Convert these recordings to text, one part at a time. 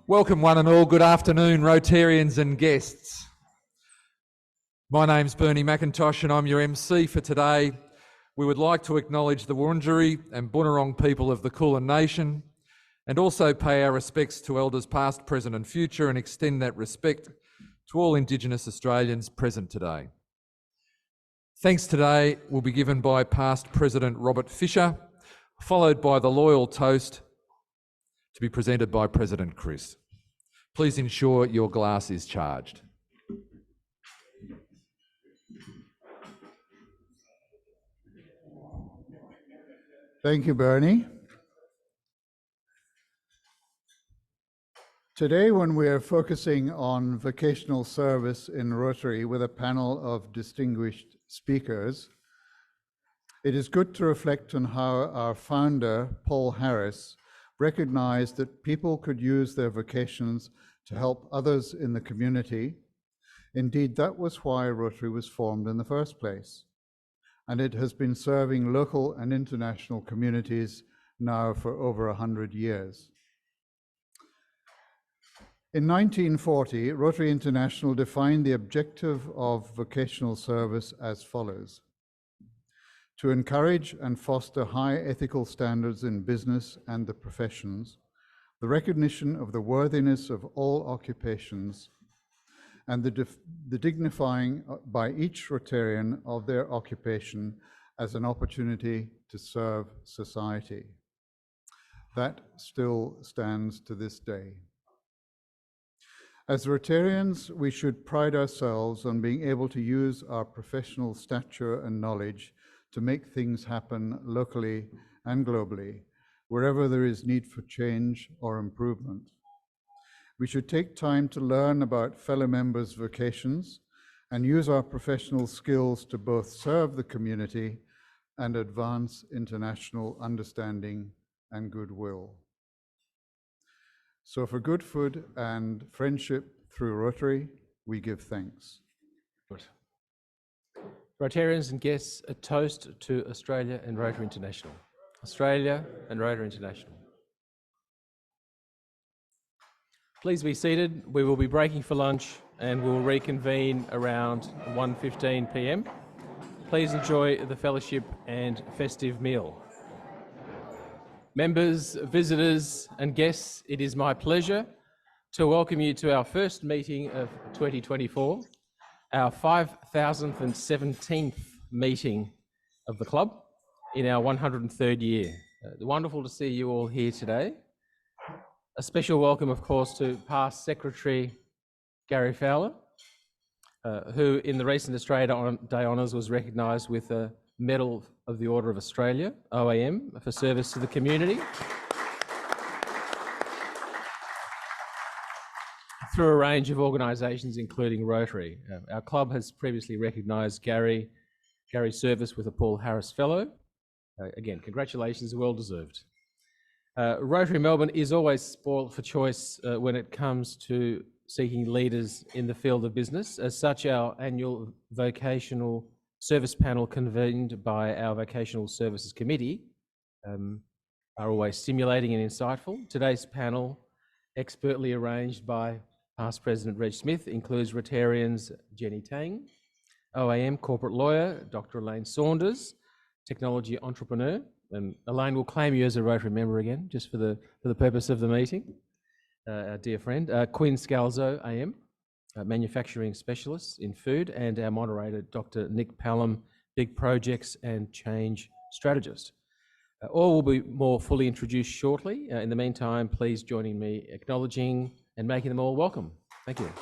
Welcome one and all. Good afternoon, Rotarians and guests. My name's Bernie McIntosh and I'm your MC for today. We would like to acknowledge the Wurundjeri and Bunurong people of the Kulin Nation and also pay our respects to Elders past, present and future and extend that respect to all Indigenous Australians present today. Thanks today will be given by past President Robert Fisher, followed by the loyal toast to be presented by President Chris. Please ensure your glass is charged. Thank you, Bernie. Today, when we are focusing on vocational service in Rotary with a panel of distinguished speakers, it is good to reflect on how our founder, Paul Harris, recognized that people could use their vocations to help others in the community. Indeed, that was why Rotary was formed in the first place. And it has been serving local and international communities now for over 100 years. In 1940, Rotary International defined the objective of vocational service as follows: to encourage and foster high ethical standards in business and the professions, the recognition of the worthiness of all occupations, and the dignifying by each Rotarian of their occupation as an opportunity to serve society. That still stands to this day. As Rotarians, we should pride ourselves on being able to use our professional stature and knowledge to make things happen locally and globally, wherever there is need for change or improvement. We should take time to learn about fellow members' vocations and use our professional skills to both serve the community and advance international understanding and goodwill. So for good food and friendship through Rotary, we give thanks. Good. Rotarians and guests, a toast to Australia and Rotary International. Australia and Rotary International. Please be seated. We will be breaking for lunch and we will reconvene around 1:15 p.m. Please enjoy the fellowship and festive meal. Members, visitors and guests, it is my pleasure to welcome you to our first meeting of 2024, our 5,017th meeting of the club in our 103rd year. Wonderful to see you all here today. A special welcome, of course, to past Secretary Gary Fowler, who in the recent Australia Day Honours was recognised with a Medal of the Order of Australia, OAM, for service to the community. Through a range of organisations, including Rotary. Our club has previously recognised Gary's service with a Paul Harris Fellow. Again, congratulations, well deserved. Rotary Melbourne is always spoilt for choice when it comes to seeking leaders in the field of business. As such, our annual Vocational Service panel convened by our Vocational Services Committee are always stimulating and insightful. Today's panel, expertly arranged by past President Reg Smith, includes Rotarians Jenny Tang, OAM corporate lawyer Dr. Elaine Saunders, technology entrepreneur, and Elaine will claim you as a Rotary member again, just for the purpose of the meeting. Our dear friend, Quinn Scalzo, AM, manufacturing specialist in food, and our moderator, Dr. Nick Pallam, big projects and change strategist. All will be more fully introduced shortly. In the meantime, please join me acknowledging and making them all welcome. Thank you.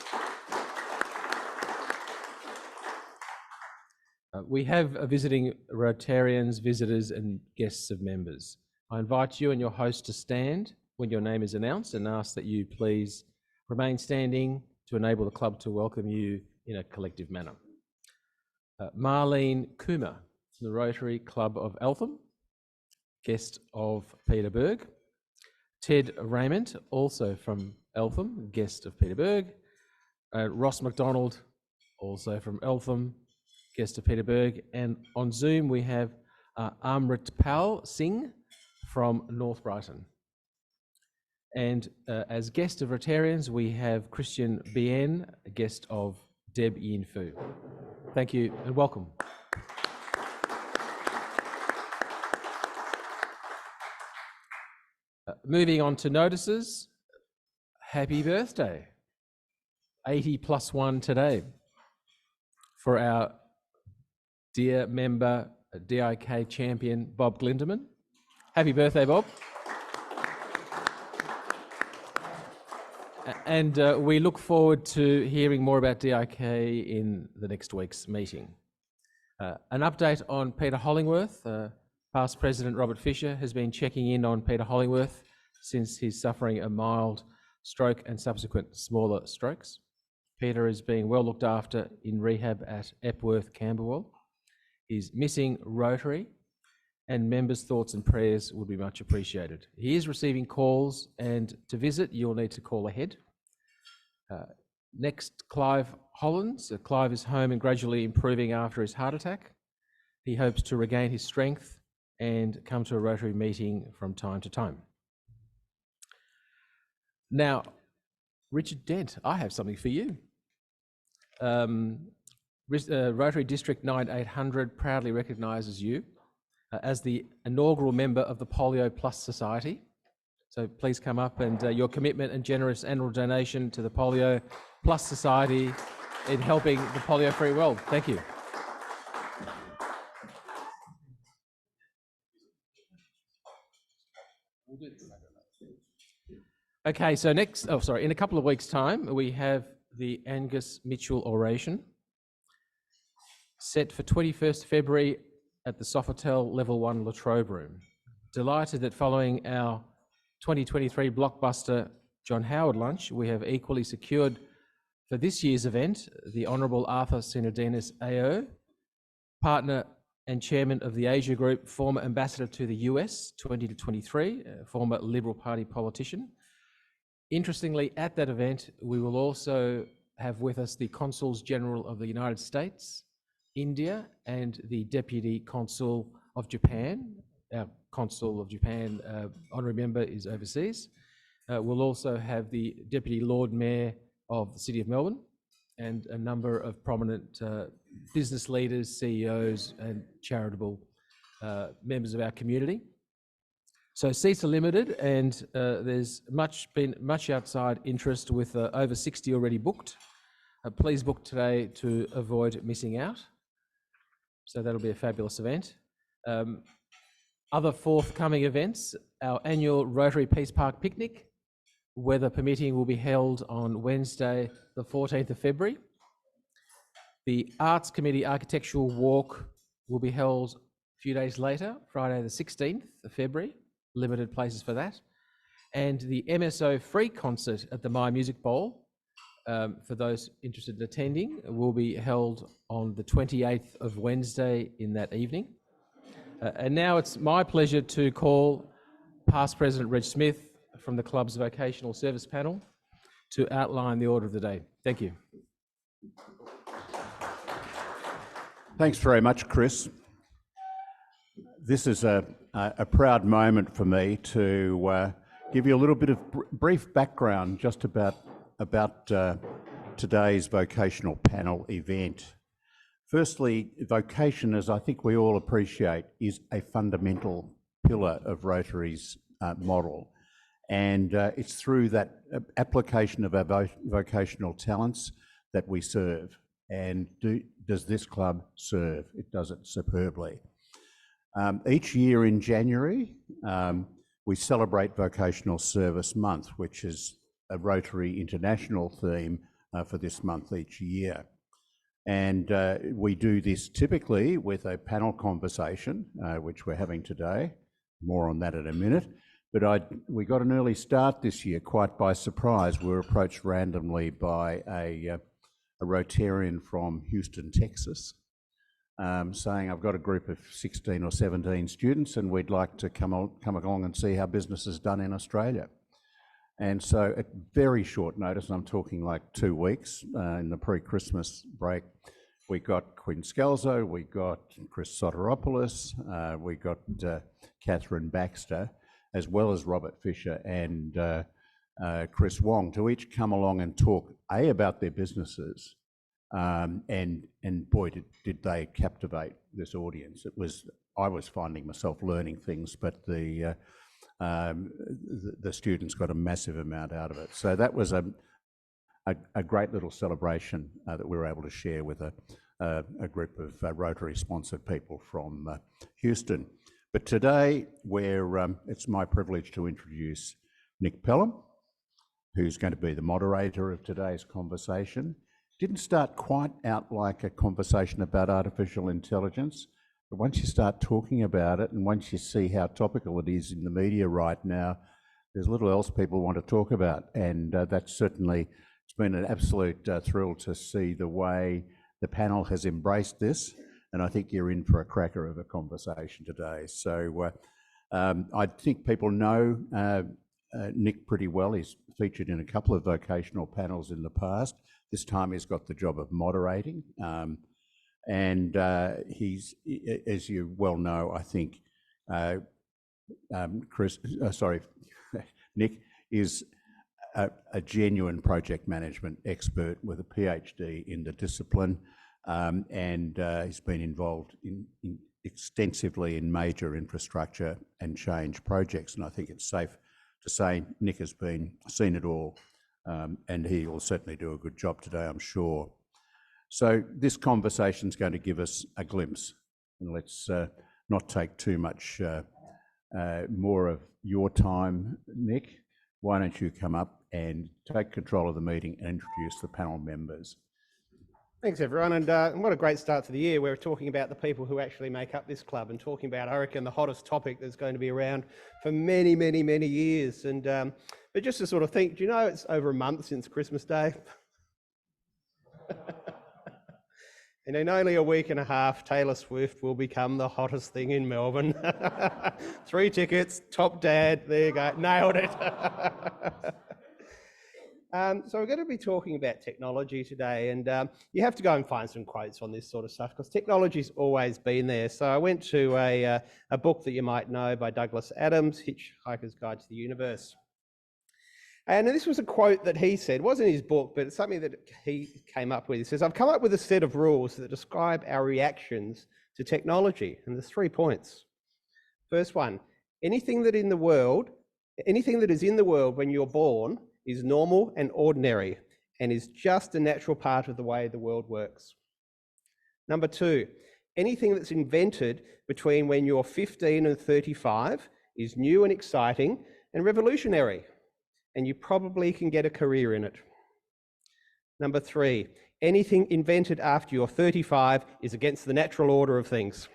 We have visiting Rotarians, visitors and guests of members. I invite you and your host to stand when your name is announced and ask that you please remain standing to enable the club to welcome you in a collective manner. Marlene Coomer, from the Rotary Club of Eltham, guest of Peter Berg. Ted Raymond, also from Eltham, guest of Peter Berg. Ross McDonald, also from Eltham, guest of Peter Berg. And on Zoom we have Amrit Pal Singh from North Brighton. And as guest of Rotarians, we have Christian Bien, a guest of Deb Yin Fu. Thank you and welcome. Moving on to notices, happy birthday, 80 plus 1 today, for our dear member, DIK champion, Bob Glindeman. Happy birthday, Bob. And we look forward to hearing more about DIK in the next week's meeting. An update on Peter Hollingworth. Past President Robert Fisher has been checking in on Peter Hollingworth since he's suffering a mild stroke and subsequent smaller strokes. Peter is being well looked after in rehab at Epworth, Camberwell. He's missing Rotary, and members' thoughts and prayers would be much appreciated. He is receiving calls, and to visit, you'll need to call ahead. Next, Clive Hollands. Clive is home and gradually improving after his heart attack. He hopes to regain his strength and come to a Rotary meeting from time to time. Now, Richard Dent, I have something for you. Rotary District 9800 proudly recognises you as the inaugural member of the Polio Plus Society. So please come up, and your commitment and generous annual donation to the Polio Plus Society in helping the polio-free world. Thank you. Okay, so next, in a couple of weeks' time, we have the Angus Mitchell oration set for 21st February at the Sofitel Level 1 La Trobe Room. Delighted that following our 2023 blockbuster John Howard lunch, we have equally secured for this year's event the Honourable Arthur Sinodinos AO, partner and chairman of the Asia Group, former ambassador to the US 20 to 23, former Liberal Party politician. Interestingly, at that event, we will also have with us the Consuls General of the United States, India, and the Deputy Consul of Japan. Our Consul of Japan, honorary member, is overseas. We'll also have the Deputy Lord Mayor of the City of Melbourne and a number of prominent business leaders, CEOs, and charitable members of our community. So seats are limited, and there's been much outside interest with over 60 already booked. Please book today to avoid missing out. So that'll be a fabulous event. Other forthcoming events, our annual Rotary Peace Park picnic, weather permitting, will be held on Wednesday, the 14th of February. The Arts Committee Architectural Walk will be held a few days later, Friday the 16th of February. Limited places for that. And the MSO free concert at the My Music Bowl, for those interested in attending, will be held on the 28th of Wednesday in that evening. And now it's my pleasure to call past President Reg Smith from the club's Vocational Service panel to outline the order of the day. Thank you. Thanks very much, Chris. This is a proud moment for me to give you a little bit of brief background just about today's vocational panel event. Firstly, vocation, as I think we all appreciate, is a fundamental pillar of Rotary's model. And it's through that application of our vocational talents that we serve. And does this club serve? It does it superbly. Each year in January, we celebrate Vocational Service Month, which is a Rotary International theme for this month each year. And we do this typically with a panel conversation, which we're having today. More on that in a minute. But we got an early start this year, quite by surprise. We were approached randomly by a Rotarian from Houston, Texas, saying, I've got a group of 16 or 17 students and we'd like to come along and see how business is done in Australia. And so at very short notice, I'm talking like 2 weeks in the pre-Christmas break, we got Quinn Scalzo, we got Chris Soteropoulos, we got Catherine Baxter, as well as Robert Fisher and Chris Wong, to each come along and talk about their businesses, and boy, did they captivate this audience. I was finding myself learning things, but the students got a massive amount out of it. So that was a great little celebration that we were able to share with a group of Rotary-sponsored people from Houston. But today, it's my privilege to introduce Nick Pelham, who's going to be the moderator of today's conversation. Didn't start quite out like a conversation about artificial intelligence, but once you start talking about it and once you see how topical it is in the media right now, there's little else people want to talk about. And that's certainly, it's been an absolute thrill to see the way the panel has embraced this. And I think you're in for a cracker of a conversation today. So I think people know Nick pretty well. He's featured in a couple of vocational panels in the past. This time he's got the job of moderating. And he's, as you well know, I think, Nick is a genuine project management expert with a PhD in the discipline, and he's been involved extensively in major infrastructure and change projects. And I think it's safe to say Nick has seen it all, and he will certainly do a good job today, I'm sure. So this conversation is going to give us a glimpse, and let's not take too much more of your time, Nick. Why don't you come up and take control of the meeting and introduce the panel members? Thanks, everyone, and what a great start to the year. We're talking about the people who actually make up this club and talking about, I reckon, the hottest topic that's going to be around for many, many, many years. And but just to sort of think, do you know it's over a month since Christmas Day? And in only a week and a half, Taylor Swift will become the hottest thing in Melbourne. 3 tickets, top dad, there you go, nailed it. So we're going to be talking about technology today, and you have to go and find some quotes on this sort of stuff because technology's always been there. So I went to a book that you might know by Douglas Adams, Hitchhiker's Guide to the Universe. And this was a quote that he said, it wasn't his book, but it's something that he came up with. He says, "I've come up with a set of rules that describe our reactions to technology." And there's 3 points. First one, anything that is in the world when you're born is normal and ordinary and is just a natural part of the way the world works. Number 2, anything that's invented between when you're 15 and 35 is new and exciting and revolutionary, and you probably can get a career in it. Number 3, anything invented after you're 35 is against the natural order of things.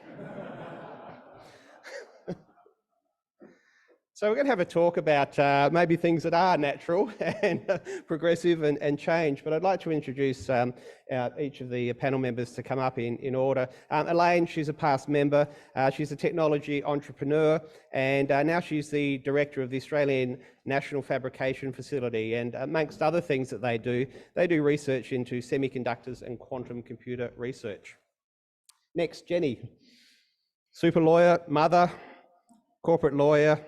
So we're going to have a talk about maybe things that are natural and progressive and change, but I'd like to introduce each of the panel members to come up in order. Elaine, she's a past member. She's a technology entrepreneur, and now she's the director of the Australian National Fabrication Facility, and amongst other things that they do research into semiconductors and quantum computer research. Next, Jenny, super lawyer, mother, corporate lawyer.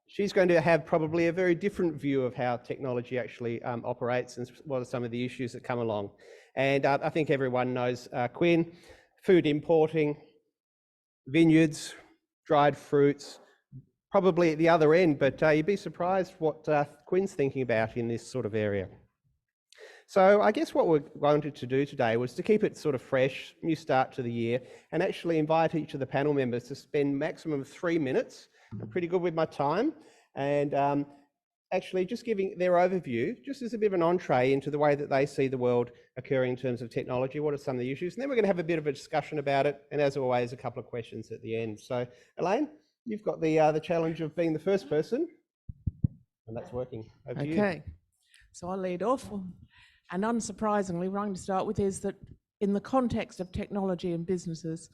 She's going to have probably a very different view of how technology actually operates and what are some of the issues that come along. And I think everyone knows Quinn, food importing, vineyards, dried fruits, probably at the other end, but you'd be surprised what Quinn's thinking about in this sort of area. So I guess what we wanted to do today was to keep it sort of fresh, new start to the year, and actually invite each of the panel members to spend maximum of 3 minutes. I'm pretty good with my time, and actually just giving their overview, just as a bit of an entree into the way that they see the world occurring in terms of technology. What are some of the issues? And then we're going to have a bit of a discussion about it, and as always, a couple of questions at the end. So, Elaine, you've got the challenge of being the first person, and that's working. Over to you. Okay, so I'll lead off. And unsurprisingly, what I'm going to start with is that in the context of technology and businesses,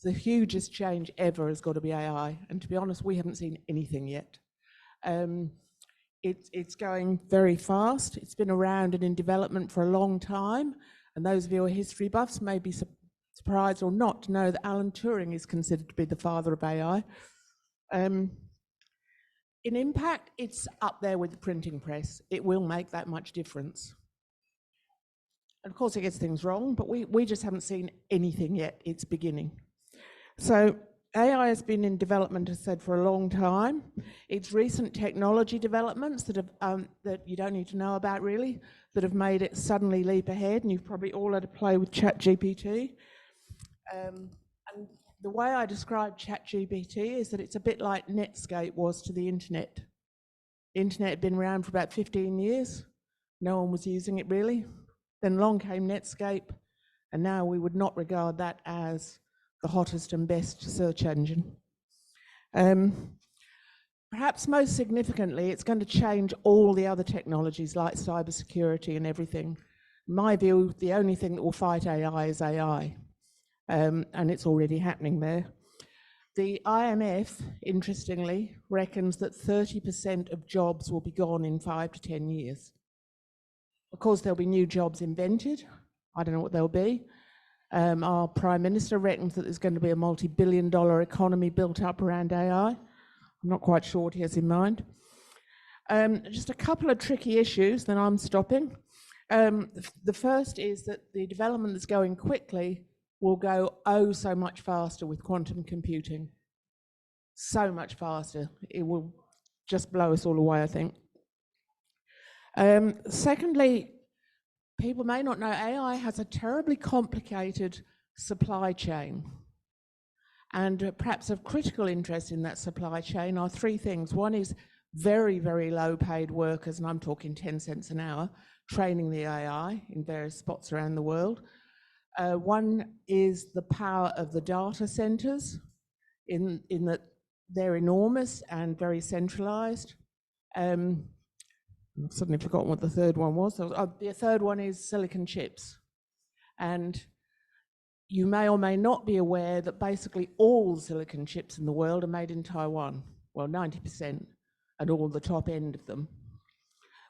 the hugest change ever has got to be AI. And to be honest, we haven't seen anything yet. It's going very fast. It's been around and in development for a long time. And those of you who are history buffs may be surprised or not to know that Alan Turing is considered to be the father of AI. In impact, it's up there with the printing press. It will make that much difference. And of course, it gets things wrong, but we just haven't seen anything yet. It's beginning. So AI has been in development, as I said, for a long time. It's recent technology developments that have that you don't need to know about really, that have made it suddenly leap ahead. And you've probably all had to play with ChatGPT. And the way I describe ChatGPT is that it's a bit like Netscape was to the internet. The internet had been around for about 15 years. No one was using it really. Then along came Netscape, and now we would not regard that as the hottest and best search engine. Perhaps most significantly, it's going to change all the other technologies like cybersecurity and everything. In my view, the only thing that will fight AI is AI. And it's already happening there. The IMF, interestingly, reckons that 30% of jobs will be gone in 5 to 10 years. Of course, there'll be new jobs invented. I don't know what they'll be. Our Prime Minister reckons that there's going to be a multi-billion-dollar economy built up around AI. I'm not quite sure what he has in mind. Just a couple of tricky issues, then I'm stopping. The first is that the development that's going quickly will go oh so much faster with quantum computing. So much faster. It will just blow us all away, I think. Secondly, people may not know AI has a terribly complicated supply chain. And perhaps of critical interest in that supply chain are three things. One is very, very low paid workers, and I'm talking 10 cents an hour, training the AI in various spots around the world. One is the power of the data centers in that they're enormous and very centralized. I've suddenly forgotten what the third one was. The third one is silicon chips. And you may or may not be aware that basically all silicon chips in the world are made in Taiwan. Well, 90%, and all the top end of them,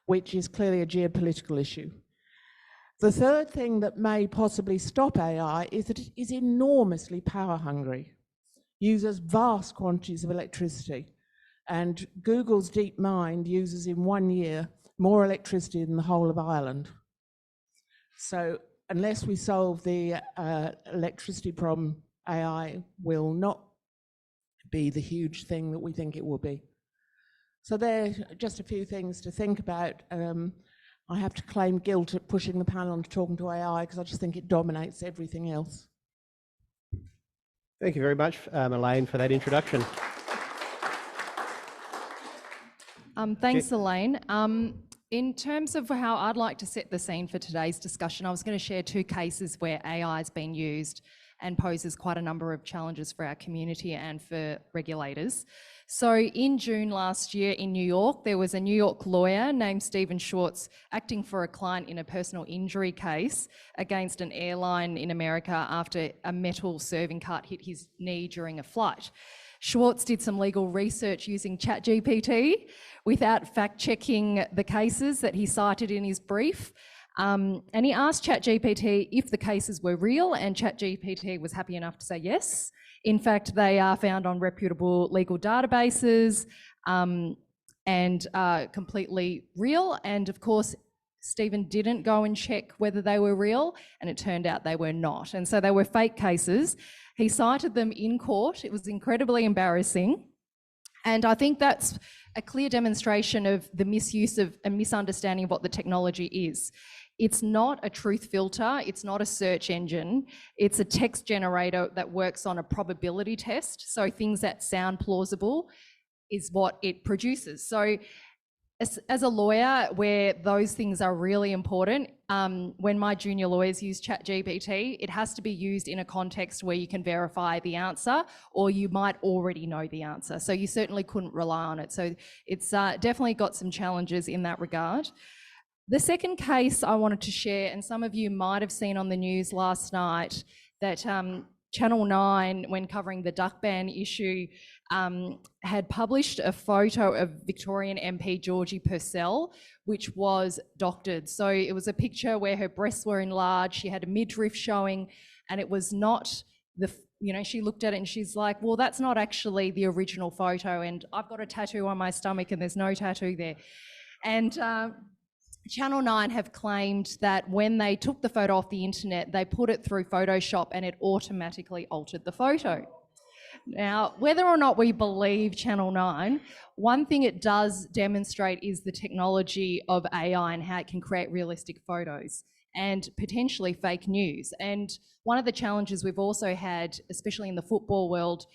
which is clearly a geopolitical issue. The third thing that may possibly stop AI is that it is enormously power hungry, uses vast quantities of electricity. And Google's DeepMind uses in 1 year more electricity than the whole of Ireland. So unless we solve the electricity problem, AI will not be the huge thing that we think it will be. So there are just a few things to think about. I have to claim guilt at pushing the panel onto talking to AI because I just think it dominates everything else. Thank you very much, Elaine, for that introduction. Thanks, Elaine. In terms of how I'd like to set the scene for today's discussion, I was going to share two cases where AI has been used and poses quite a number of challenges for our community and for regulators. So in June last year in New York, there was a New York lawyer named Stephen Schwartz acting for a client in a personal injury case against an airline in America after a metal serving cart hit his knee during a flight. Schwartz did some legal research using ChatGPT without fact-checking the cases that he cited in his brief. And he asked ChatGPT if the cases were real, and ChatGPT was happy enough to say yes. In fact, they are found on reputable legal databases and are completely real. And of course, Stephen didn't go and check whether they were real, and it turned out they were not. And so they were fake cases. He cited them in court. It was incredibly embarrassing. And I think that's a clear demonstration of the misuse of and misunderstanding of what the technology is. It's not a truth filter, it's not a search engine, it's a text generator that works on a probability test. So things that sound plausible is what it produces. So as a lawyer, where those things are really important, when my junior lawyers use ChatGPT, it has to be used in a context where you can verify the answer, or you might already know the answer. So you certainly couldn't rely on it. So it's definitely got some challenges in that regard. The second case I wanted to share, and some of you might have seen on the news last night, that Channel 9, when covering the duck ban issue, had published a photo of Victorian MP Georgie Purcell, which was doctored. So it was a picture where her breasts were enlarged, she had a midriff showing, and it was not she looked at it and she's like, well, that's not actually the original photo, and I've got a tattoo on my stomach and there's no tattoo there. And Channel 9 have claimed that when they took the photo off the internet, they put it through Photoshop and it automatically altered the photo. Now, whether or not we believe Channel 9, one thing it does demonstrate is the technology of AI and how it can create realistic photos and potentially fake news. And one of the challenges we've also had, especially in the football world,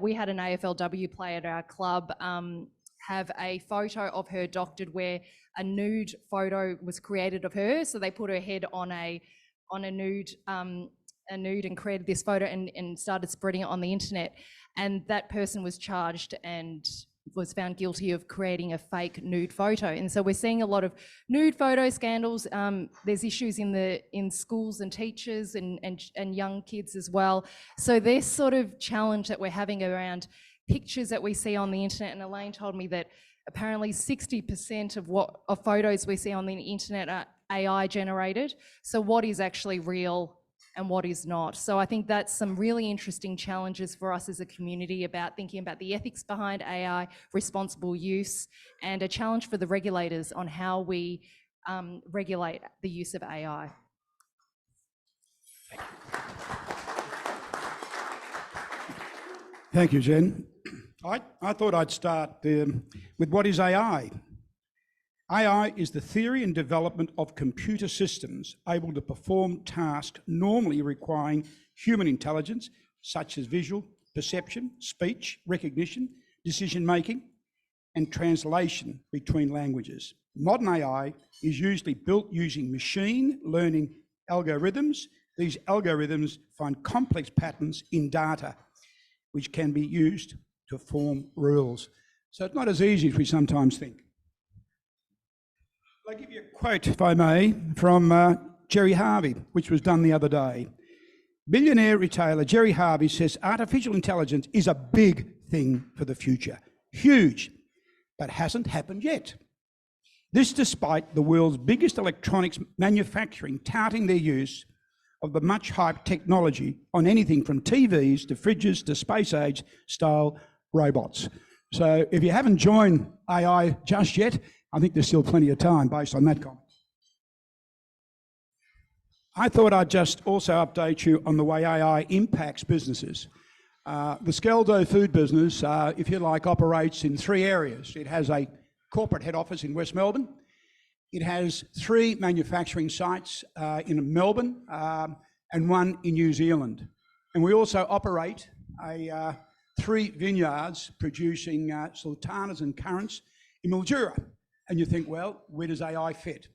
we had an AFLW player at our club have a photo of her doctored where a nude photo was created of her. So they put her head on a nude and created this photo and started spreading it on the internet. And that person was charged and was found guilty of creating a fake nude photo. And so we're seeing a lot of nude photo scandals. There's issues in schools and teachers and young kids as well. So this sort of challenge that we're having around pictures that we see on the internet, and Elaine told me that apparently 60% of photos we see on the internet are AI generated. So what is actually real and what is not? So I think that's some really interesting challenges for us as a community about thinking about the ethics behind AI, responsible use, and a challenge for the regulators on how we regulate the use of AI. Thank you, Jen. I thought I'd start with what is AI. AI is the theory and development of computer systems able to perform tasks normally requiring human intelligence, such as visual, perception, speech, recognition, decision-making, and translation between languages. Modern AI is usually built using machine learning algorithms. These algorithms find complex patterns in data, which can be used to form rules. So it's not as easy as we sometimes think. I'll give you a quote, if I may, from Jerry Harvey, which was done the other day. Billionaire retailer Jerry Harvey says artificial intelligence is a big thing for the future. Huge, but hasn't happened yet. This despite the world's biggest electronics manufacturing touting their use of the much hyped technology on anything from TVs to fridges to space age style robots. So if you haven't joined AI just yet, I think there's still plenty of time based on that comment. I thought I'd just also update you on the way AI impacts businesses. The Skeldo food business, if you like, operates in 3 areas. It has a corporate head office in West Melbourne. It has 3 manufacturing sites in Melbourne and 1 in New Zealand. And we also operate 3 vineyards producing sultanas and currants in Mildura. And you think, well, where does AI fit?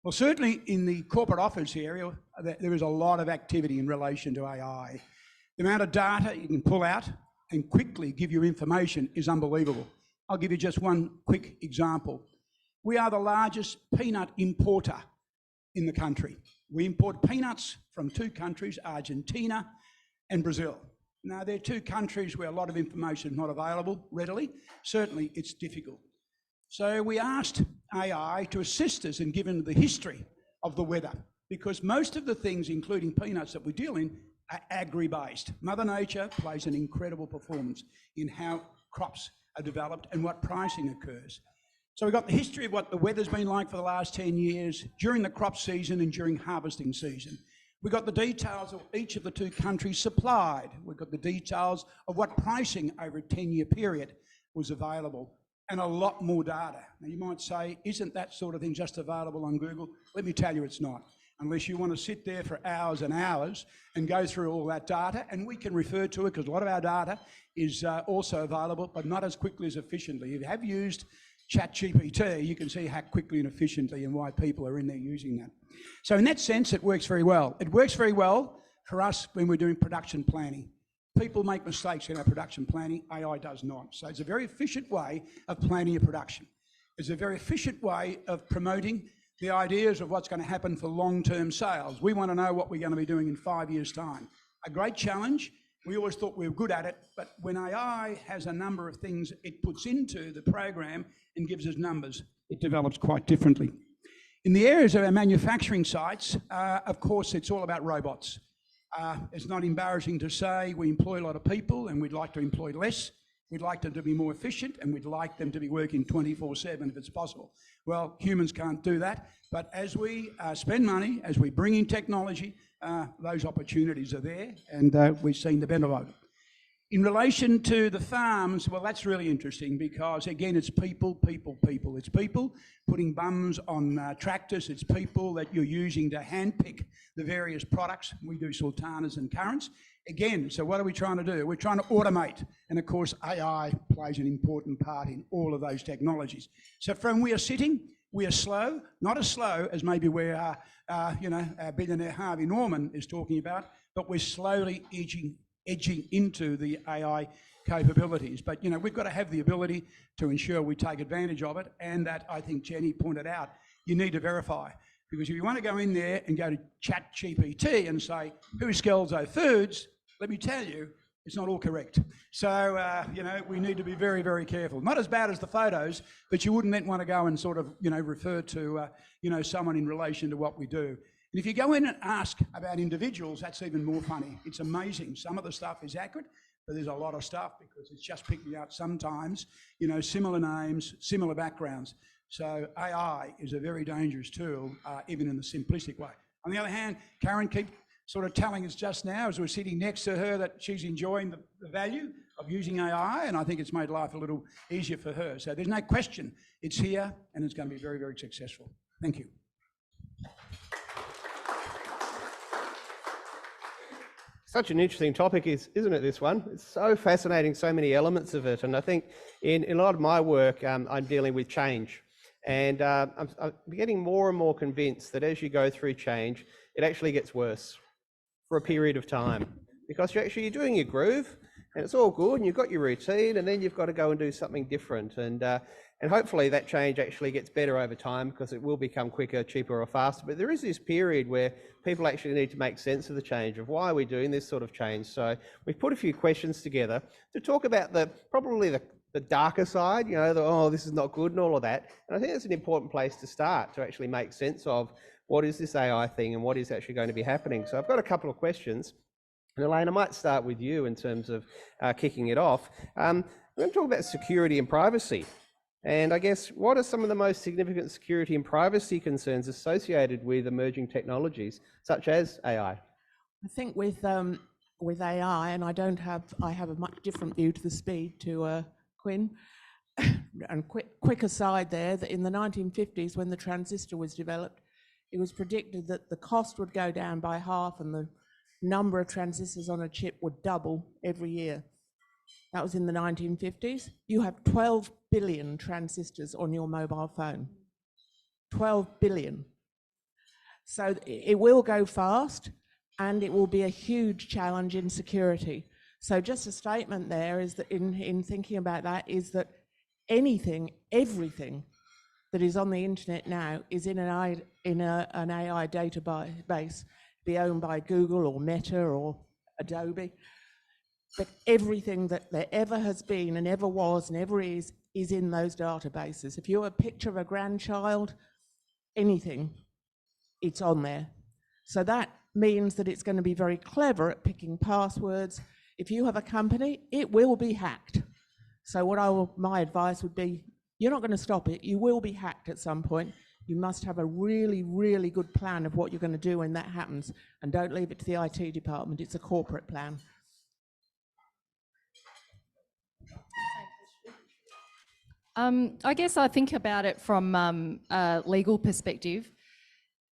Well, certainly in the corporate office area, there is a lot of activity in relation to AI. The amount of data you can pull out and quickly give you information is unbelievable. I'll give you just one quick example. We are the largest peanut importer in the country. We import peanuts from 2 countries, Argentina and Brazil. Now, they're 2 countries where a lot of information is not available readily. Certainly, it's difficult. So we asked AI to assist us in giving the history of the weather, because most of the things, including peanuts, that we deal in are agri-based. Mother Nature plays an incredible performance in how crops are developed and what pricing occurs. So we've got the history of what the weather's been like for the last 10 years, during the crop season and during harvesting season. We've got the details of each of the 2 countries supplied. We've got the details of what pricing over a 10-year period was available, and a lot more data. Now you might say, isn't that sort of thing just available on Google? Let me tell you it's not, unless you want to sit there for hours and hours and go through all that data, and we can refer to it because a lot of our data is also available, but not as quickly as efficiently. If you have used ChatGPT, you can see how quickly and efficiently and why people are in there using that. So in that sense, it works very well. It works very well for us when we're doing production planning. People make mistakes in our production planning, AI does not. So it's a very efficient way of planning your production. It's a very efficient way of promoting the ideas of what's going to happen for long-term sales. We want to know what we're going to be doing in 5 years' time. A great challenge. We always thought we were good at it, but when AI has a number of things it puts into the program and gives us numbers, it develops quite differently. In the areas of our manufacturing sites, of course, it's all about robots. It's not embarrassing to say we employ a lot of people and we'd like to employ less. We'd like them to be more efficient and we'd like them to be working 24/7 if it's possible. Well, humans can't do that, but as we spend money, as we bring in technology, those opportunities are there, and we've seen the benefit of it. In relation to the farms, well, that's really interesting because, again, it's people, people, people. It's people putting bums on tractors. It's people that you're using to handpick the various products. We do sultanas and currants. Again, so what are we trying to do? We're trying to automate. And, of course, AI plays an important part in all of those technologies. So from where we are sitting, we are slow, not as slow as maybe where our billionaire Harvey Norman is talking about, but we're slowly edging into the AI capabilities. But, we've got to have the ability to ensure we take advantage of it, and that, I think Jenny pointed out, you need to verify. Because if you want to go in there and go to ChatGPT and say, who's Skelzo Foods, let me tell you, it's not all correct. So, we need to be very, very careful. Not as bad as the photos, but you wouldn't then want to go and sort of, refer to, someone in relation to what we do. And if you go in and ask about individuals, that's even more funny. It's amazing. Some of the stuff is accurate, but there's a lot of stuff because it's just picking out sometimes, similar names, similar backgrounds. So AI is a very dangerous tool, even in the simplistic way. On the other hand, Karen keeps sort of telling us just now, as we're sitting next to her, that she's enjoying the value of using AI, and I think it's made life a little easier for her. So there's no question it's here, and it's going to be very, very successful. Thank you. Such an interesting topic, isn't it, this one? It's so fascinating, so many elements of it. And I think in a lot of my work, I'm dealing with change. And I'm getting more and more convinced that as you go through change, it actually gets worse for a period of time. Because you're doing your groove, and it's all good, and you've got your routine, and then you've got to go and do something different. And hopefully that change actually gets better over time because it will become quicker, cheaper or faster. But there is this period where people actually need to make sense of the change, of why are we doing this sort of change. So we've put a few questions together to talk about probably the darker side, this is not good and all of that. And I think that's an important place to start, to actually make sense of what is this AI thing and what is actually going to be happening. So I've got a couple of questions. And Elaine, I might start with you in terms of kicking it off. I'm going to talk about security and privacy. And I guess, what are some of the most significant security and privacy concerns associated with emerging technologies, such as AI? I think with AI, and I have a much different view to the speed to Quinn. And quick aside there, that in the 1950s, when the transistor was developed, it was predicted that the cost would go down by half and the number of transistors on a chip would double every year. That was in the 1950s. You have 12 billion transistors on your mobile phone. 12 billion. So it will go fast, and it will be a huge challenge in security. So just a statement there is that in thinking about that is that everything that is on the internet now is in an AI database, be owned by Google or Meta or Adobe. But everything that there ever has been and ever was and ever is in those databases. If you're a picture of a grandchild, anything, it's on there. So that means that it's going to be very clever at picking passwords. If you have a company, it will be hacked. So my advice would be, you're not going to stop it. You will be hacked at some point. You must have a really, really good plan of what you're going to do when that happens. And don't leave it to the IT department. It's a corporate plan. I guess I think about it from a legal perspective.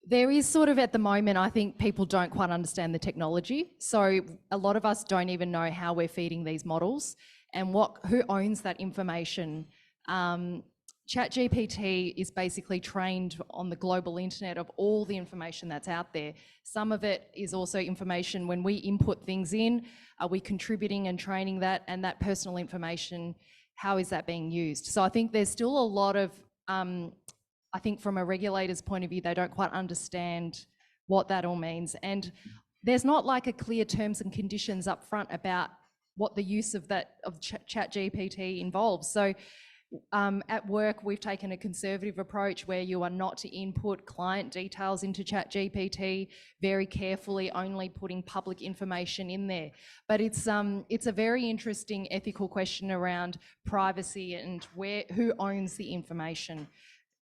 There is sort of, at the moment, I think people don't quite understand the technology. So a lot of us don't even know how we're feeding these models and who owns that information. ChatGPT is basically trained on the global internet of all the information that's out there. Some of it is also information when we input things in, are we contributing and training that, and that personal information, how is that being used? So I think there's still a lot of, I think from a regulator's point of view, they don't quite understand what that all means. And there's not like a clear terms and conditions up front about what the use of ChatGPT involves. So, At work, we've taken a conservative approach where you are not to input client details into ChatGPT, very carefully only putting public information in there. But it's a very interesting ethical question around privacy and who owns the information,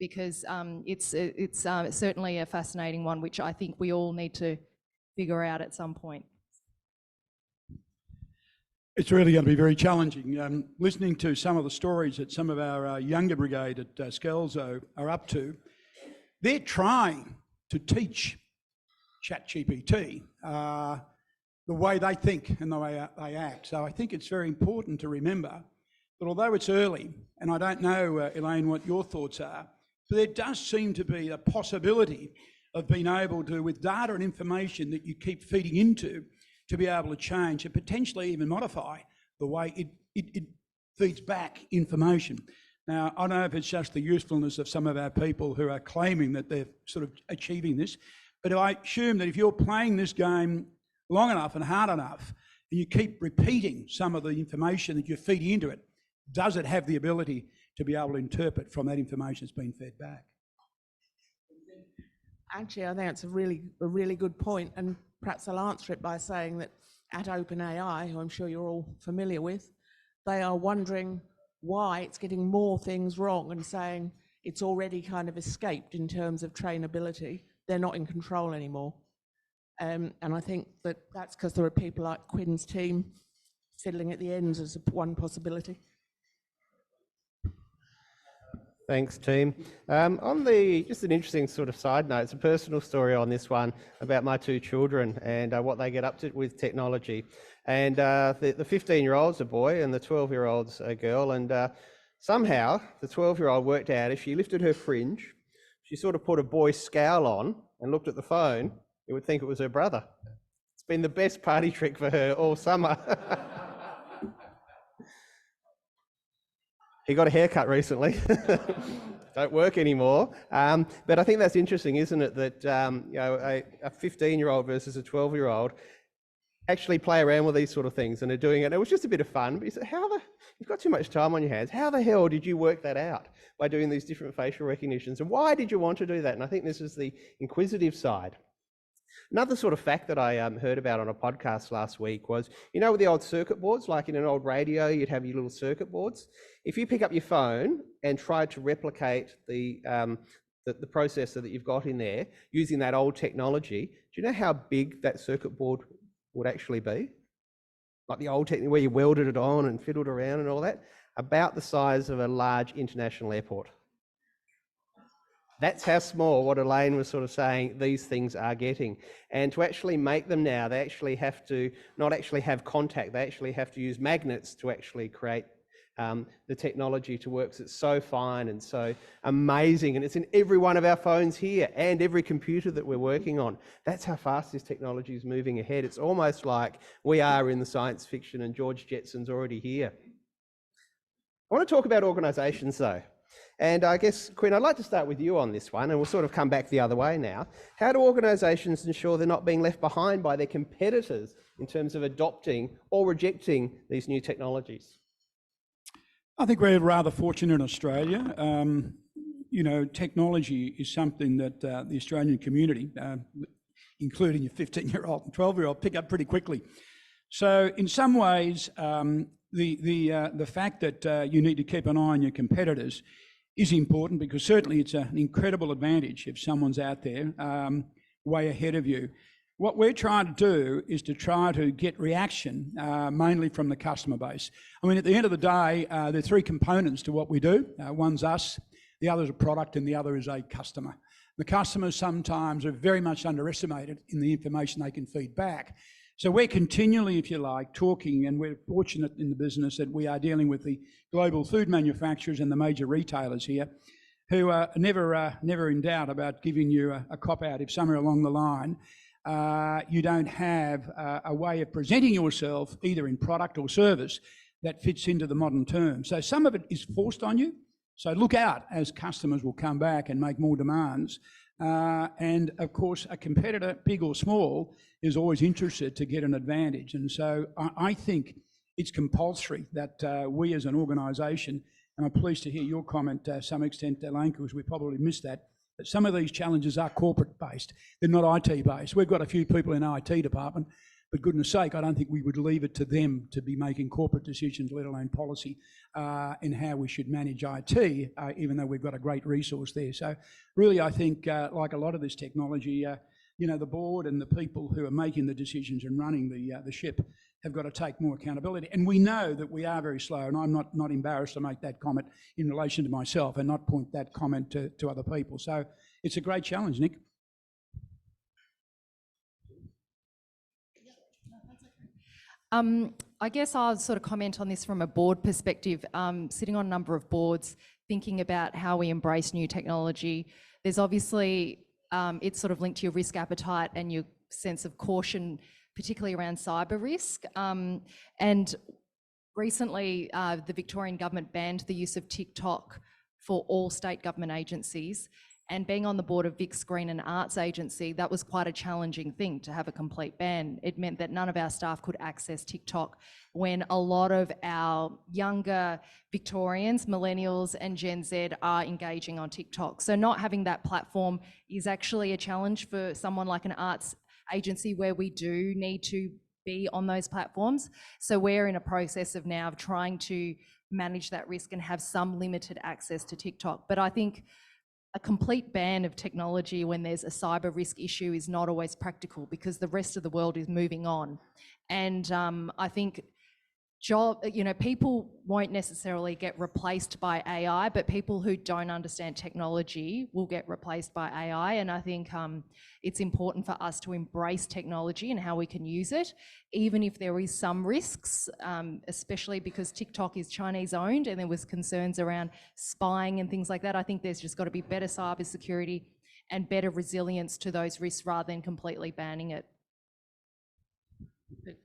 because it's certainly a fascinating one, which I think we all need to figure out at some point. It's really going to be very challenging. Listening to some of the stories that some of our younger brigade at Skelzo are up to, they're trying to teach ChatGPT the way they think and the way they act. So I think it's very important to remember that although it's early, and I don't know, Elaine, what your thoughts are, but there does seem to be a possibility of being able to, with data and information that you keep feeding into, to be able to change and potentially even modify the way it feeds back information. Now, I don't know if it's just the usefulness of some of our people who are claiming that they're sort of achieving this, but I assume that if you're playing this game long enough and hard enough, and you keep repeating some of the information that you're feeding into it, does it have the ability to be able to interpret from that information that's been fed back? Actually, I think it's a really good point, and perhaps I'll answer it by saying that at OpenAI, who I'm sure you're all familiar with, they are wondering why it's getting more things wrong and saying it's already kind of escaped in terms of trainability. They're not in control anymore. And I think that that's because there are people like Quinn's team fiddling at the ends as one possibility. Thanks, team. Just an interesting sort of side note, it's a personal story on this one about my two children and what they get up to with technology. And the 15-year-old's a boy and the 12-year-old's a girl. And somehow the 12-year-old worked out if she lifted her fringe, she sort of put a boy scowl on and looked at the phone, it would think it was her brother. It's been the best party trick for her all summer. He got a haircut recently. Don't work anymore. But I think that's interesting, isn't it? That a 15-year-old versus a 12-year-old actually play around with these sort of things and are doing it. It was just a bit of fun. But you said, you've got too much time on your hands. How the hell did you work that out by doing these different facial recognitions? And why did you want to do that? And I think this is the inquisitive side. Another sort of fact that I heard about on a podcast last week was, with the old circuit boards, like in an old radio, you'd have your little circuit boards. If you pick up your phone and try to replicate the processor that you've got in there using that old technology, do you know how big that circuit board would actually be? Like the old technology where you welded it on and fiddled around and all that? About the size of a large international airport. That's how small what Elaine was sort of saying these things are getting. And to actually make them now, they actually have to not actually have contact, they actually have to use magnets to actually create the technology to work. So it's so fine and so amazing. And it's in every one of our phones here and every computer that we're working on. That's how fast this technology is moving ahead. It's almost like we are in the science fiction and George Jetson's already here. I want to talk about organisations though. And I guess, Quinn, I'd like to start with you on this one, and we'll sort of come back the other way now. How do organisations ensure they're not being left behind by their competitors in terms of adopting or rejecting these new technologies? I think we're rather fortunate in Australia. Technology is something that the Australian community, including your 15-year-old and 12-year-old, pick up pretty quickly. So in some ways, the fact that you need to keep an eye on your competitors is important, because certainly it's an incredible advantage if someone's out there way ahead of you. What we're trying to do is to try to get reaction mainly from the customer base. I mean, at the end of the day, there are three components to what we do. One's us, the other is a product, and the other is a customer. The customers sometimes are very much underestimated in the information they can feed back. So we're continually, if you like, talking, and we're fortunate in the business that we are dealing with the global food manufacturers and the major retailers here, who are never in doubt about giving you a cop-out if somewhere along the line you don't have a way of presenting yourself, either in product or service, that fits into the modern terms. So some of it is forced on you. So look out, as customers will come back and make more demands. And of course, a competitor, big or small, is always interested to get an advantage. And so I think it's compulsory that we as an organisation and I'm pleased to hear your comment to some extent, Elaine, because we probably missed that. But some of these challenges are corporate-based. They're not IT-based. We've got a few people in our IT department, but goodness sake, I don't think we would leave it to them to be making corporate decisions, let alone policy, in how we should manage IT, even though we've got a great resource there. So really, I think, like a lot of this technology, you know, the board and the people who are making the decisions and running the ship have got to take more accountability. And we know that we are very slow, and I'm not embarrassed to make that comment in relation to myself and not point that comment to other people. So it's a great challenge, Nick. I guess I'll sort of comment on this from a board perspective. Sitting on a number of boards, thinking about how we embrace new technology, there's obviously, it's sort of linked to your risk appetite and your sense of caution, particularly around cyber risk. And recently, the Victorian government banned the use of TikTok for all state government agencies. And being on the board of Vic Screen and Arts Agency, that was quite a challenging thing to have a complete ban. It meant that none of our staff could access TikTok when a lot of our younger Victorians, millennials and Gen Z are engaging on TikTok. So not having that platform is actually a challenge for someone like an arts agency where we do need to be on those platforms. So we're in a process of now trying to manage that risk and have some limited access to TikTok. But I think a complete ban of technology when there's a cyber risk issue is not always practical because the rest of the world is moving on. And I think people won't necessarily get replaced by AI, but people who don't understand technology will get replaced by AI. And I think it's important for us to embrace technology and how we can use it, even if there is some risks, especially because TikTok is Chinese owned and there was concerns around spying and things like that. I think there's just got to be better cyber security and better resilience to those risks rather than completely banning it.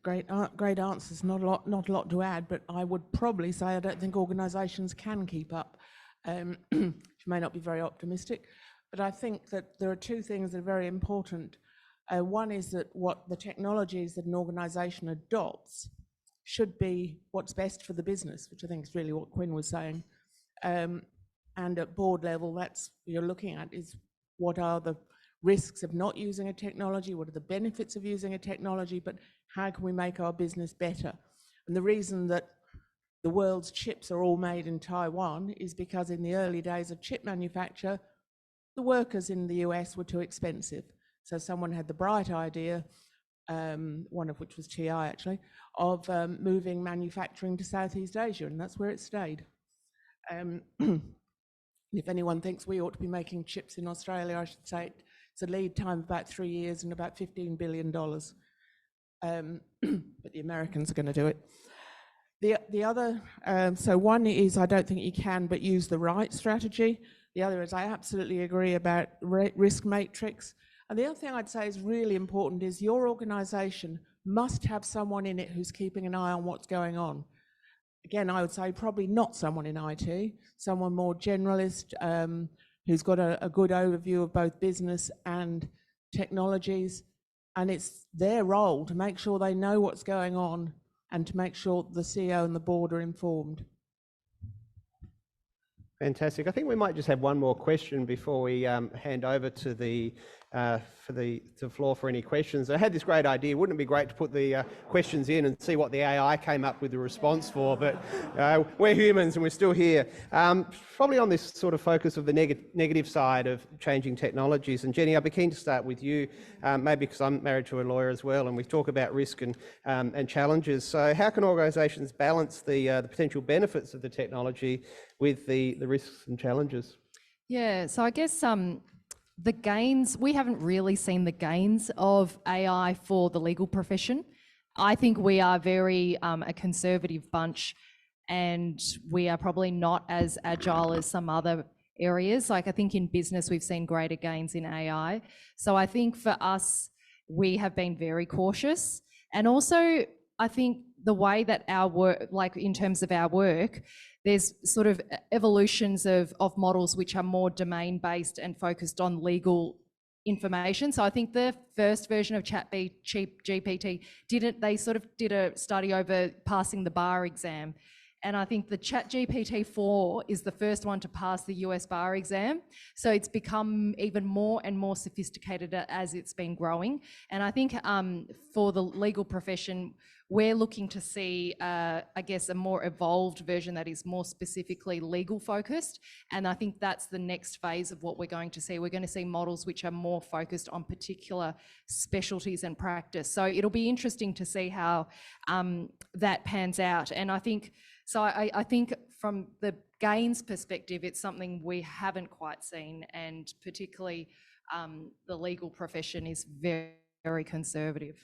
Great answers. Not a lot to add, but I would probably say I don't think organisations can keep up, which may not be very optimistic. But I think that there are two things that are very important. One is that what the technologies that an organisation adopts should be what's best for the business, which I think is really what Quinn was saying. And at board level, that's what you're looking at is what are the risks of not using a technology, what are the benefits of using a technology, but how can we make our business better? And the reason that the world's chips are all made in Taiwan is because in the early days of chip manufacture, the workers in the US were too expensive. So someone had the bright idea, one of which was TI actually, of moving manufacturing to Southeast Asia, and that's where it stayed. If anyone thinks we ought to be making chips in Australia, I should say it's a lead time of about 3 years and about $15 billion. But the Americans are going to do it. The other, so one is I don't think you can, but use the right strategy. The other is I absolutely agree about risk matrix. And the other thing I'd say is really important is your organisation must have someone in it who's keeping an eye on what's going on. Again, I would say probably not someone in IT, someone more generalist, who's got a good overview of both business and technologies. And it's their role to make sure they know what's going on and to make sure the CEO and the board are informed. Fantastic. I think we might just have one more question before we hand over to the floor for any questions. I had this great idea. Wouldn't it be great to put the questions in and see what the AI came up with the response for? But we're humans and we're still here. Probably on this sort of focus of the negative side of changing technologies. And Jenny, I'd be keen to start with you, maybe because I'm married to a lawyer as well, and we talk about risk and challenges. So how can organisations balance the potential benefits of the technology with the risks and challenges? Yeah, so I guess the gains, we haven't really seen the gains of AI for the legal profession. I think we are very a conservative bunch, and we are probably not as agile as some other areas. Like I think in business, we've seen greater gains in AI. So I think for us, we have been very cautious. And also, I think the way that our work, like in terms of our work, there's sort of evolutions of models which are more domain-based and focused on legal information. So I think the first version of GPT they sort of did a study over passing the bar exam. And I think the ChatGPT 4 is the first one to pass the US bar exam. So it's become even more and more sophisticated as it's been growing. And I think for the legal profession, we're looking to see, I guess, a more evolved version that is more specifically legal focused. And I think that's the next phase of what we're going to see. We're going to see models which are more focused on particular specialties and practice. So it'll be interesting to see how that pans out. And I think, so I think from the gains perspective, it's something we haven't quite seen, and particularly the legal profession is very, very conservative.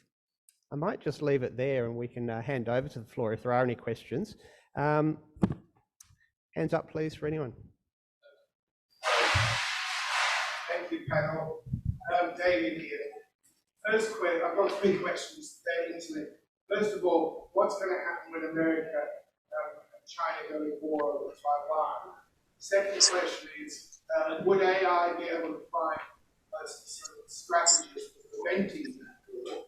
I might just leave it there and we can hand over to the floor if there are any questions. Hands up, please, for anyone. Thank you, panel. David here. First question, I've got 3 questions. They're intimate. First of all, what's going to happen with America and China going to war over Taiwan? Second question is, would AI be able to find strategies for preventing that war?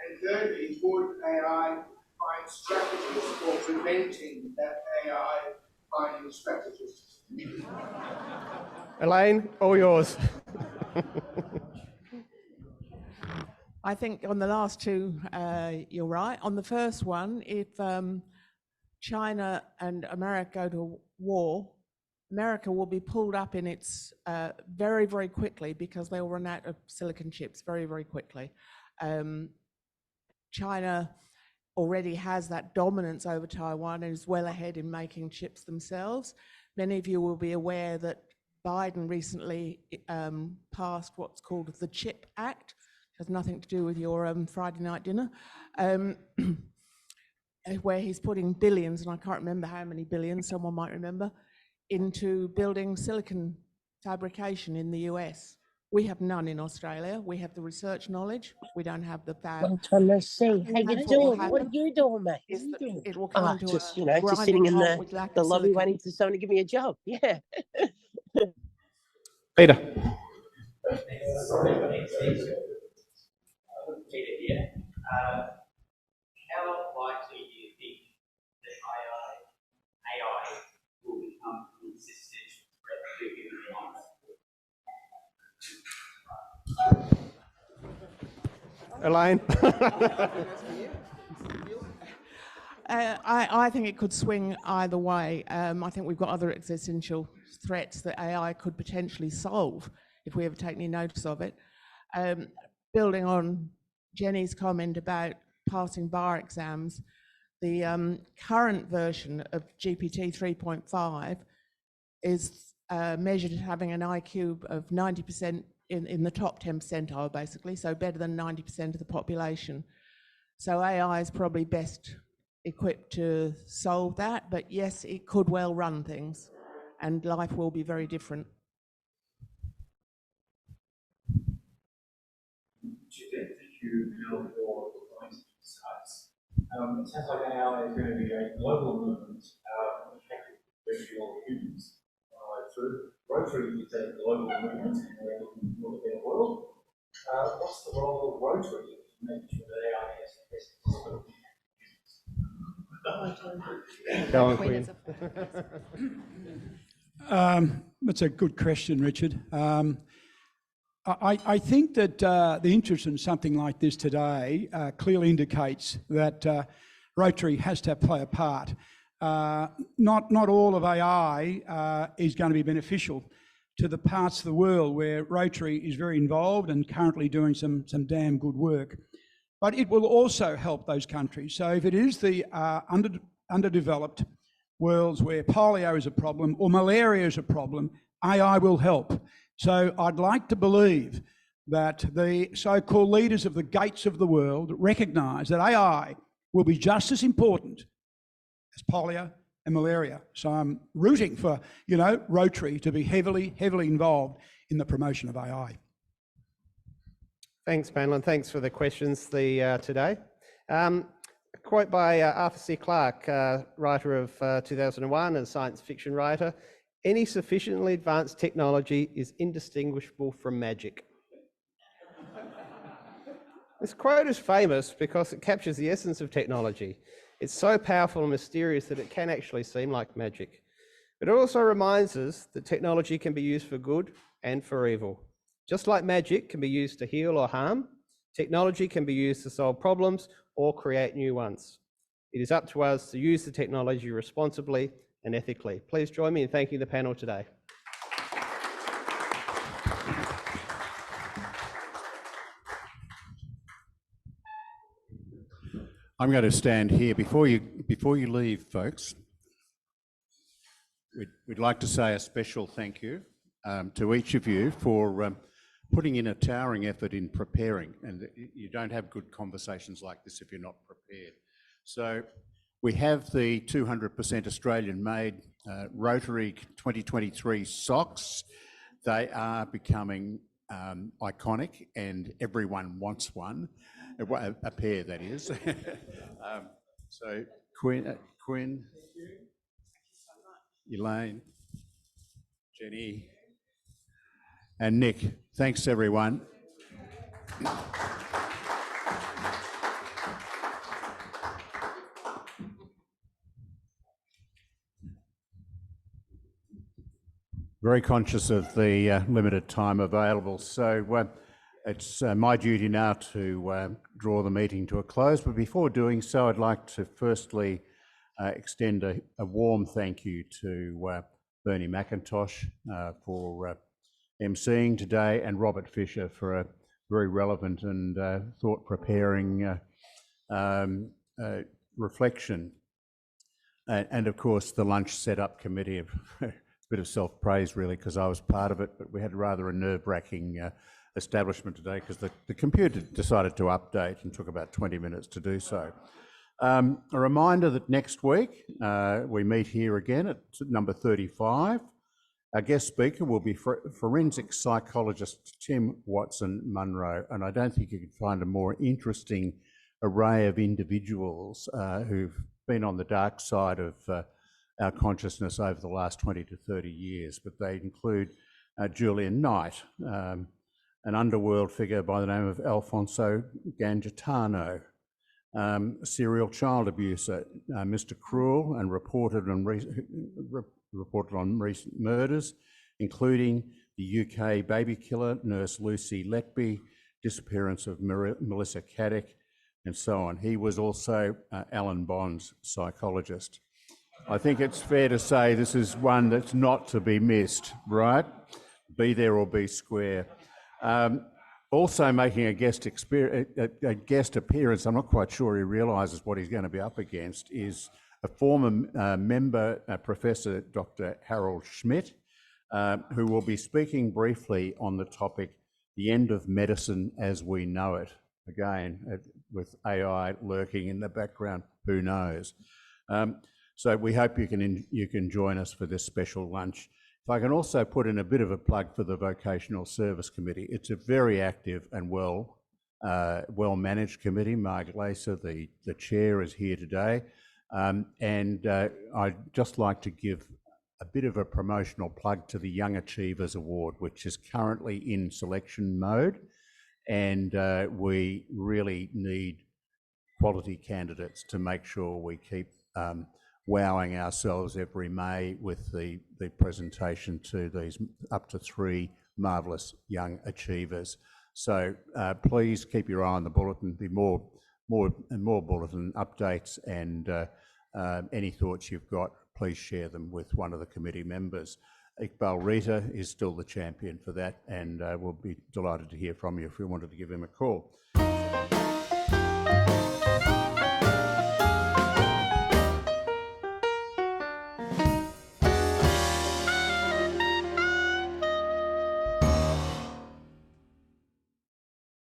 And thirdly, would AI find strategies for preventing that AI finding strategies? Elaine, all yours. I think on the last 2, you're right. On the first one, if China and America go to war, America will be pulled up in its very, very quickly, because they will run out of silicon chips very, very quickly. China already has that dominance over Taiwan and is well ahead in making chips themselves. Many of you will be aware that Biden recently passed what's called the CHIP Act, which has nothing to do with your Friday night dinner, where he's putting billions, and I can't remember how many billions, someone might remember, into building silicon fabrication in the US. We have none in Australia. We have the research knowledge. We don't have the fab. Long time no see. How you doing? What are you doing, mate? Is that it will come to just, a you know, just grinding sitting in halt with lack the of lobby silicon. waiting for someone to give me a job. Yeah. Peter. Peter here. How likely do you think that AI will become an existential threat to human life? Elaine. I think it could swing either way. I think we've got other existential threats that AI could potentially solve if we ever take any notice of it. Building on Jenny's comment about passing bar exams, the current version of GPT 3.5 is measured as having an IQ of 90% in the top 10 percentile, basically, so better than 90% of the population. So AI is probably best equipped to solve that, but yes, it could well run things, and life will be very different. Thank you, Bill, for the insights. It sounds like AI is going to be a global movement affecting virtual humans. Through Rotary is a global movement, and we're looking to look at the world. What's the role of Rotary in making sure that AI has the best possibility? Go on, Queen. That's a good question, Richard. I think that the interest in something like this today clearly indicates that Rotary has to play a part. Not all of AI is going to be beneficial to the parts of the world where Rotary is very involved and currently doing some damn good work. But it will also help those countries. So if it is the underdeveloped worlds where polio is a problem or malaria is a problem, AI will help. So I'd like to believe that the so-called leaders of the gates of the world recognise that AI will be just as important as polio and malaria. So I'm rooting for, Rotary to be heavily involved in the promotion of AI. Thanks, panel, and thanks for the questions today. A quote by Arthur C. Clarke, writer of 2001, a science fiction writer: "Any sufficiently advanced technology is indistinguishable from magic." This quote is famous because it captures the essence of technology. It's so powerful and mysterious that it can actually seem like magic. But it also reminds us that technology can be used for good and for evil. Just like magic can be used to heal or harm, technology can be used to solve problems or create new ones. It is up to us to use the technology responsibly and ethically. Please join me in thanking the panel today. I'm going to stand here. Before you leave, folks, we'd like to say a special thank you to each of you for putting in a towering effort in preparing. And you don't have good conversations like this if you're not prepared. So we have the 200% Australian-made Rotary 2023 socks. They are becoming iconic, and everyone wants one. A pair, that is. So Quinn, Elaine, Jenny, and Nick, thanks everyone. Very conscious of the limited time available, so it's my duty now to draw the meeting to a close, but before doing so, I'd like to firstly extend a warm thank you to Bernie McIntosh for emceeing today, and Robert Fisher for a very relevant and thought-preparing reflection. And of course, the lunch setup committee, a bit of self-praise really, because I was part of it, but we had rather a nerve-wracking establishment today because the computer decided to update and took about 20 minutes to do so. A reminder that next week we meet here again at number 35. Our guest speaker will be forensic psychologist Tim Watson-Munro, and I don't think you could find a more interesting array of individuals who've been on the dark side of our consciousness over the last 20 to 30 years, but they include Julian Knight, an underworld figure by the name of Alfonso Gangitano, a serial child abuser, Mr. Cruel, and reported on recent murders, including the UK baby killer, nurse Lucy Letby, disappearance of Melissa Caddick, and so on. He was also Alan Bond's psychologist. I think it's fair to say this is one that's not to be missed, right? Be there or be square. Also making a guest appearance, I'm not quite sure he realises what he's going to be up against, is a former member, Professor Dr. Harold Schmidt, who will be speaking briefly on the topic, the end of medicine as we know it. Again, with AI lurking in the background, who knows? So we hope you can join us for this special lunch. If I can also put in a bit of a plug for the Vocational Service Committee. It's a very active and well-managed committee. Marg Lacer, the chair, is here today. And I'd just like to give a bit of a promotional plug to the Young Achievers Award, which is currently in selection mode. And we really need quality candidates to make sure we keep wowing ourselves every May with the presentation to these up to 3 marvellous young achievers. So please keep your eye on the bulletin. Be more bulletin updates, and any thoughts you've got, please share them with one of the committee members. Iqbal Rita is still the champion for that, and we'll be delighted to hear from you if you wanted to give him a call.